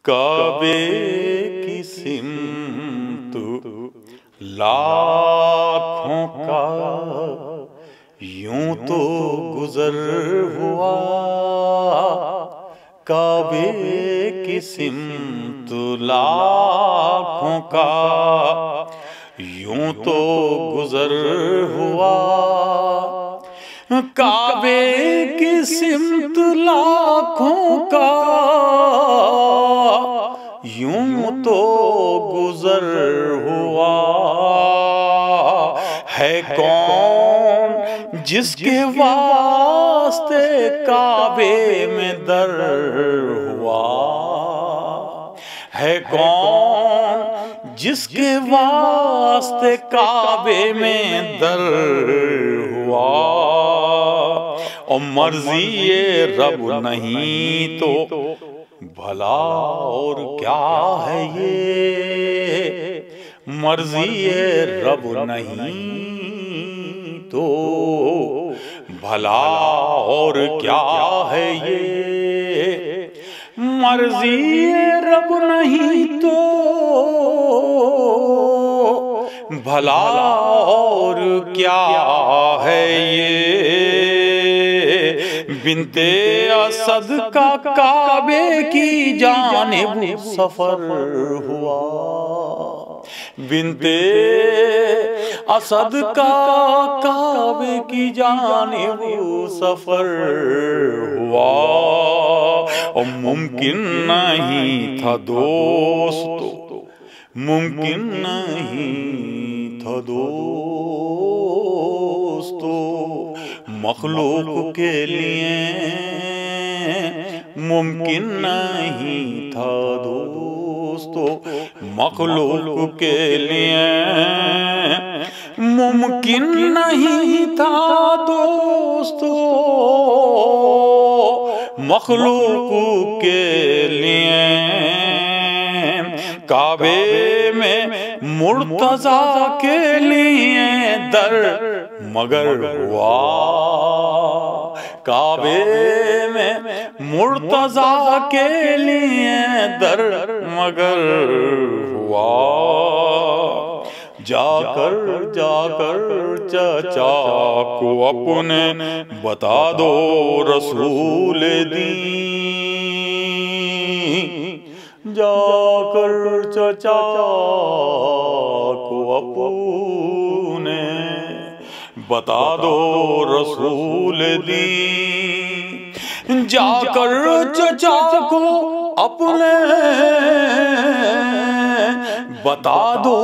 काबे की सिमत लाखों का यूं तो गुजर हुआ, काबे की सिमत लाखों का यूं तो गुजर हुआ, काबे की सिमत लाखों का यूं तो गुजर हुआ। है कौन जिसके वास्ते काबे में दर हुआ, है कौन जिसके वास्ते काबे में दर हुआ। और मर्जी ये रब नहीं तो भला और क्या है ये, मर्जी ये रब नहीं तो भला और क्या है ये, मर्जी ये रब नहीं तो भला और क्या है ये। बिनते असद का काबे की जानिब सफर हुआ, बिनते असद का काबे की जानिब सफर हुआ। और मुमकिन नहीं था दोस्तों, मुमकिन नहीं था दोस्तों मखलूक के लिए, मुमकिन नहीं था दोस्तों मखलूक के लिए, मुमकिन नहीं था दोस्तों मखलूक के लिए। काबे में मुर्तजा के लिए दर मगर हुआ, काबे में मुर्तजा के लिए दर मगर हुआ। जाकर जाकर चचा को अपने बता दो रसूल दीन, जाकर चचा को अपने बता दो रसूल दीन, जाकर चचा को अपने बता दो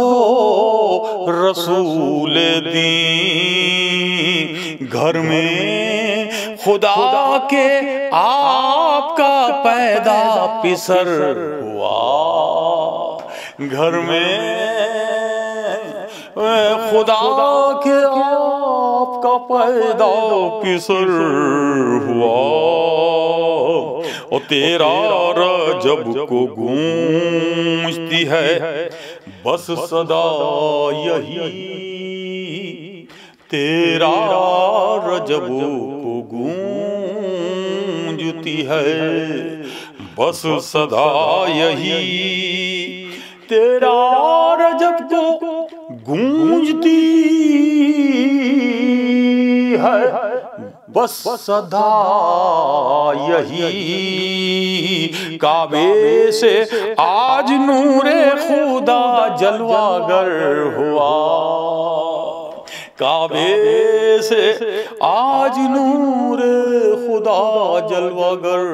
रसूल दीन। घर में खुदा के आपका पैदा पिसर हुआ, घर में खुदा के आपका पैदा पिसर हुआ। और तेरा रजब को गूंजती है बस सदा यही, तेरा रजब को गूंजती है बस सदा यही, तेरा रजब को गूंजती है बस सदा यही। काबे से आज नूरे खुदा जलवागर हुआ, काबे से आज नूरे खुदा जलवागर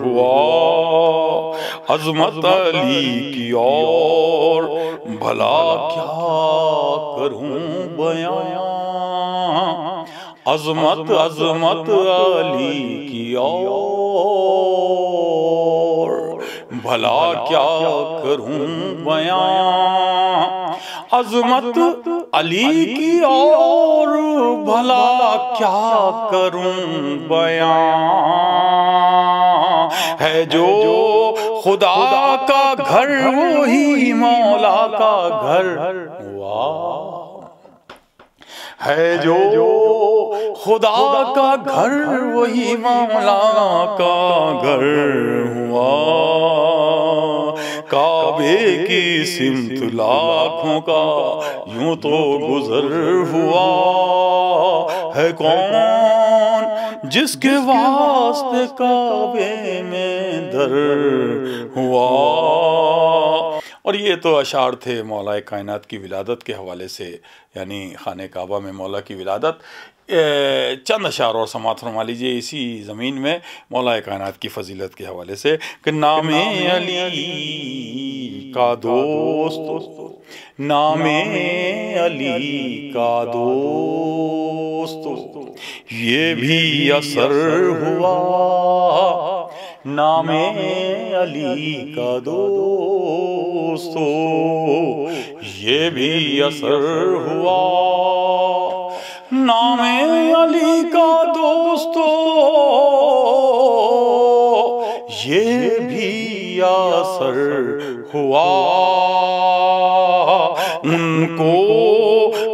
हुआ। अज़मत अली की और भला क्या करूं बयां, अज़मत अज़मत अली की और भला क्या करूं बयां, अज़मत अली की और भला क्या करूं बयां। है जो खुदा का घर वही मौला का घर हुआ, है जो खुदा का घर वही मौला का घर हुआ। काबे की सिमत लाखों का यूं तो गुजर हुआ। है कौन जिसके वास्ते काबे में दर हुआ। और ये तो अशार थे मौला कायनात की विलादत के हवाले से, यानी खाने काबा में मौला की विलादत। चंद अशार और समात फरमा लीजिए इसी ज़मीन में मौला कायनात की फ़जीलत के हवाले से कि नामे अली का दोस्त, नामे अली का दोस्त ये भी असर हुआ। नामे अली का दोस्तों ये भी असर हुआ। नामे अली का दोस्तों ये भी असर हुआ। उनको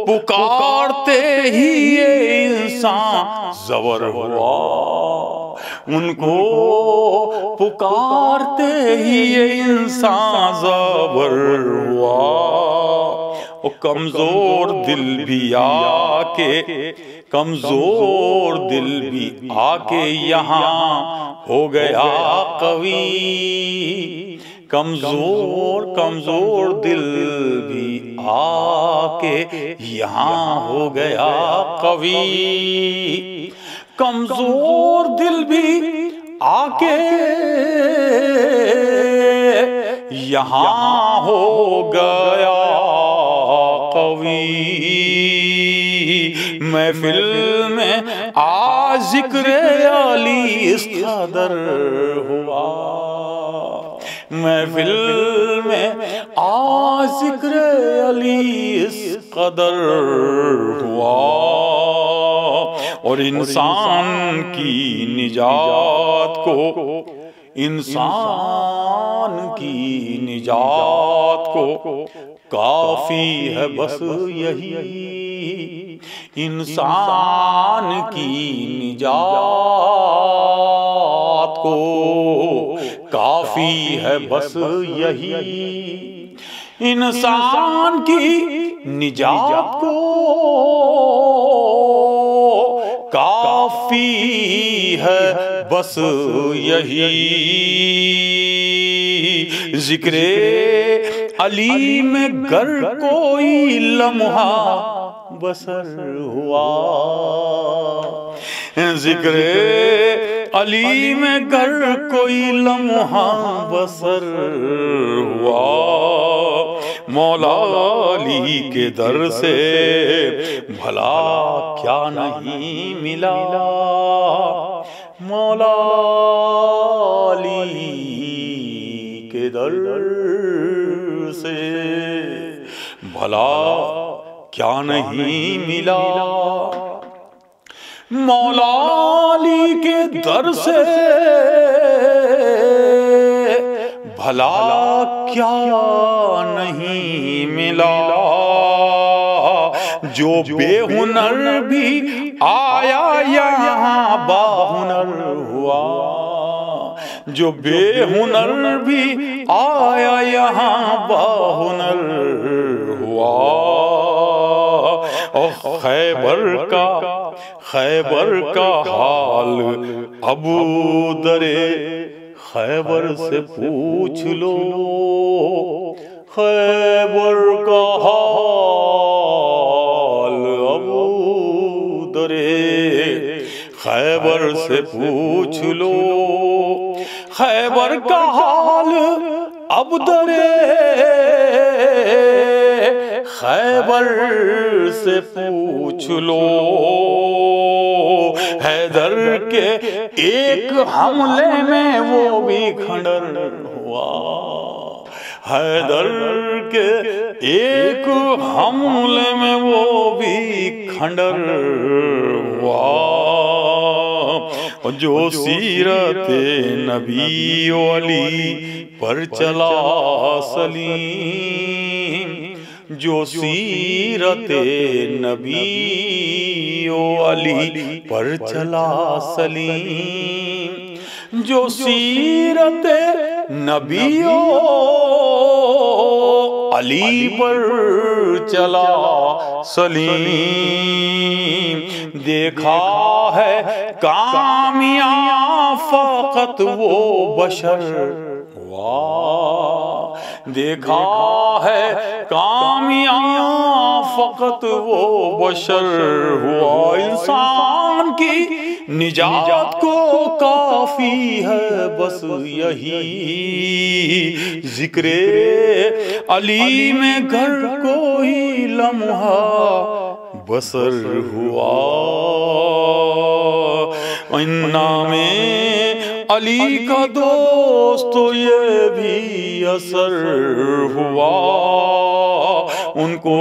पुकारते ही ये इंसान ज़बर हुआ। उनको पुकारते ही ये इंसान ज़बर हुआ। वो कमज़ोर दिल भी आके, कमज़ोर दिल भी आके यहाँ हो गया कवि। कमज़ोर दिल भी आके यहाँ हो गया कवि। कमज़ोर दिल भी आके यहाँ हो गया कवि। महफिल में आज ज़िक्र अली इस कदर हुआ। महफिल में आज ज़िक्र अली इस कदर हुआ। और इंसान की निजात को, इंसान की निजात को काफी है बस यही। इंसान की निजात को काफी है बस यही। इंसान की निजात को काफी है बस यही। जिक्रे अली में गर कोई लम्हा बसर हुआ। जिक्रे अली में गर कोई लम्हा बसर हुआ। मौला अली के दर से भला क्या नहीं मिला। मौला अली के दर से भला क्या नहीं मिला। मौला अली के दर से भला क्या नहीं मिला। जो बेहुनर भी आया यहाँ बाहुनर हुआ। जो बेहुनर भी आया यहाँ बाहुनर हुआ। और खैबर का हाल अबू दरे खैबर से पूछ लो। खैबर का हाल अबू दरे खैबर से पूछ लो। खैबर का हाल अबू दरे खैबर से पूछ लो। हैदर के एक हमले में वो भी खंडर हुआ। हैदर के एक हमले में वो भी खंडर हुआ। जो सीरत नबी अली पर चला सलीम। जो सीरत नबी ओ अली पर चला सलीम। जो सीरत नबियो अली पर चला सलीम। देखा है कामयाब फकत वो बशर, वाह। देखा है कामयाब फकत वो बशर, हुआ इंसान की निजात को काफी है बस यही। जिक्रे अली में घर कोई लम्हा बसर हुआ। अन्ना में अली का दोस्त तो ये भी असर हुआ। उनको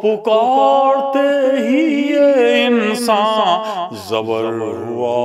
पुकारते ही ये इंसान ज़बर हुआ।